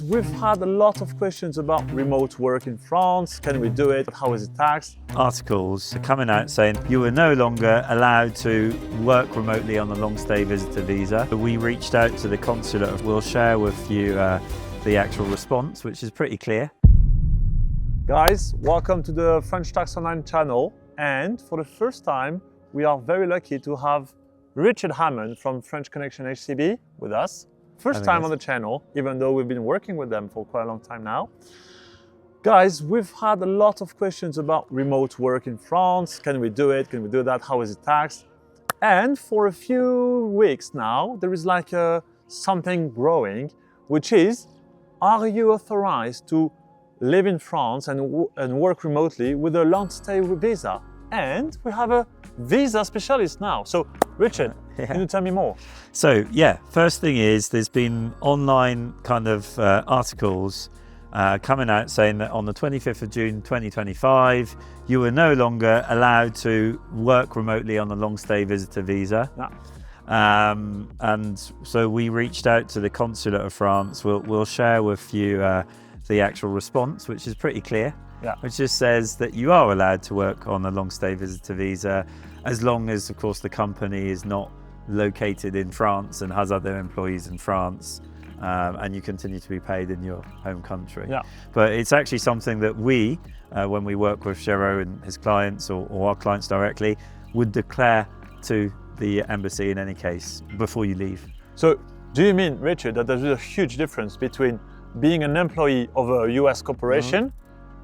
Guys, we've had a lot of questions about remote work in France. Can we do it? How is it taxed? Articles are coming out saying you are no longer allowed to work remotely on a long stay visitor visa. We reached out to the consulate. We'll share with you the actual response, which is pretty clear. Guys, welcome to the French Tax Online channel. And for the first time, we are very lucky to have Richard Hammond from French Connections HCB with us. First time on the channel, even though we've been working with them for quite a long time now. Guys, we've had a lot of questions about remote work in France. Can we do it? Can we do that? How is it taxed? And for a few weeks now, there is like something growing, which is, are you authorized to live in France and work remotely with a long stay visa? And we have a visa specialist now. So Richard, can you tell me more? So yeah, first thing is there's been online kind of articles coming out saying that on the 25th of June 2025, you are no longer allowed to work remotely on a long stay visitor visa. No. And so we reached out to the consulate of France. We'll share with you the actual response, which is pretty clear. Yeah. Which just says that you are allowed to work on a long stay visitor visa as long as, of course, the company is not located in France and has other employees in France, and you continue to be paid in your home country. Yeah. But it's actually something that we, when we work with Géraud and his clients or our clients directly, would declare to the embassy in any case before you leave. So do you mean, Richard, that there's a huge difference between being an employee of a US corporation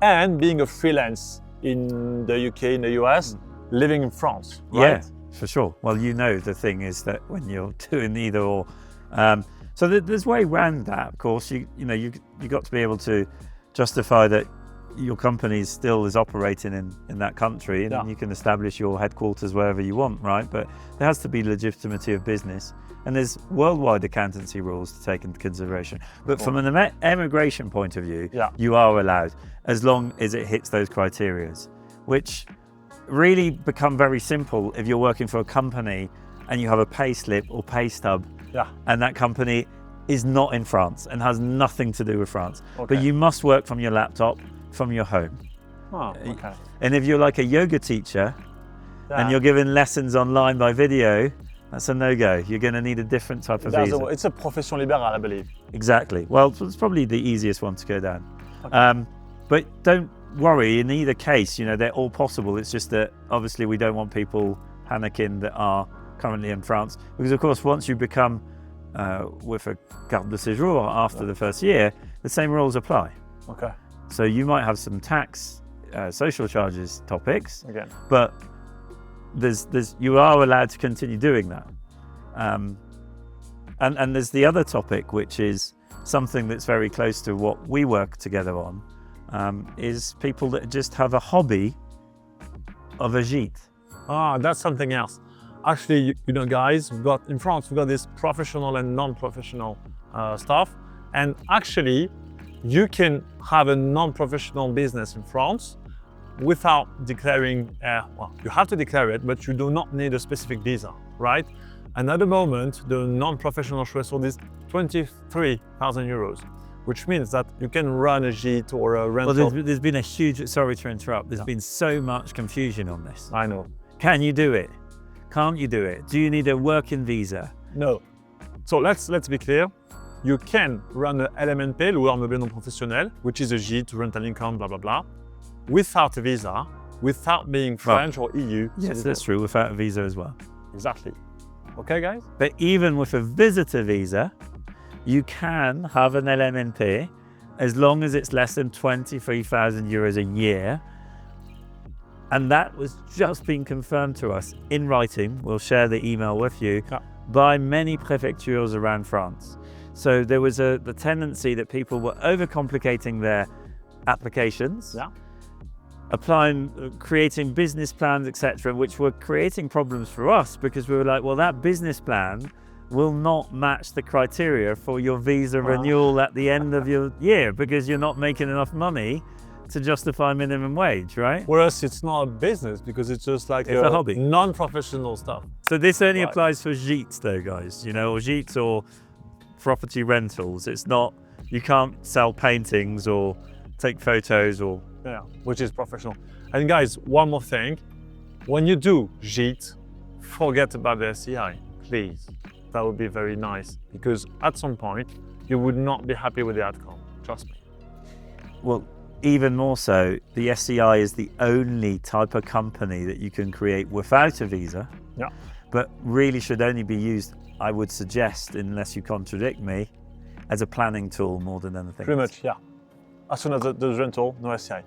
and being a freelance in the UK, in the US, living in France, right? Yeah, for sure. Well, you know, the thing is that when you're doing either or, so there's way around that, of course. You got to be able to justify that your company still is operating in that country, and you can establish your headquarters wherever you want, right? But there has to be legitimacy of business, and there's worldwide accountancy rules to take into consideration. But from an immigration point of view, you are allowed, as long as it hits those criteria, which really become very simple if you're working for a company and you have a pay slip or pay stub, and that company is not in France and has nothing to do with France. But you must work from your laptop, from your home. Oh, okay. And if you're like a yoga teacher and you're giving lessons online by video, that's a no-go. You're going to need a different type of visa. It's a profession libérale, I believe. Exactly. Well, it's probably the easiest one to go down. Okay. But don't worry, in either case, they're all possible. It's just that obviously we don't want people panicking that are currently in France. Because of course, once you become with a carte de séjour after the first year, the same rules apply. Okay. So you might have some tax, social charges topics, again, but you are allowed to continue doing that. And there's the other topic, which is something that's very close to what we work together on, is people that just have a hobby of a gîte. That's something else. Actually, guys, in France, we've got this professional and non-professional stuff. And actually, you can have a non-professional business in France without declaring, you have to declare it, but you do not need a specific visa, right? And at the moment, the non-professional threshold is 23,000 euros, which means that you can run a gîte or a rental. Well, there's been a huge, sorry to interrupt, there's been so much confusion on this. I know. Can you do it? Can't you do it? Do you need a working visa? No. So let's be clear. You can run a LMNP, loueur meublé non professionnel, which is a gîte, rental income, blah, blah, blah, without a visa, without being French or EU. Yes, that's true, without a visa as well. Exactly. Okay, guys? But even with a visitor visa, you can have an LMNP as long as it's less than 23,000 euros a year. And that was just being confirmed to us in writing. We'll share the email with you by many prefectures around France. So there was the tendency that people were overcomplicating their applications, creating business plans, etc., which were creating problems for us because we were like, well, that business plan will not match the criteria for your visa renewal at the end of your year because you're not making enough money to justify minimum wage, right? Whereas it's not a business because it's just like a hobby, non-professional stuff. So this only applies for gîtes though, guys, or gîtes or property rentals. It's not you can't sell paintings or take photos or... Yeah, which is professional. And guys, one more thing. When you do JIT, forget about the SCI, please. That would be very nice, because at some point, you would not be happy with the outcome, trust me. Well, even more so, the SCI is the only type of company that you can create without a visa, Yeah. but really should only be used, I would suggest, unless you contradict me, as a planning tool more than anything. Pretty much, yeah. As soon as there's rental, no SCI.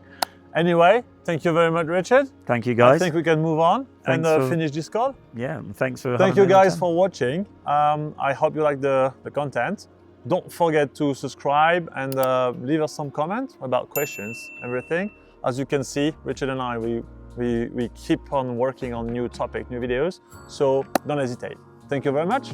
Anyway, thank you very much, Richard. Thank you, guys. I think we can move on and finish this call. Yeah, and thanks for Thank you guys for watching. I hope you like the content. Don't forget to subscribe and leave us some comments about questions, everything. As you can see, Richard and I, we keep on working on new topic, new videos. So don't hesitate. Thank you very much.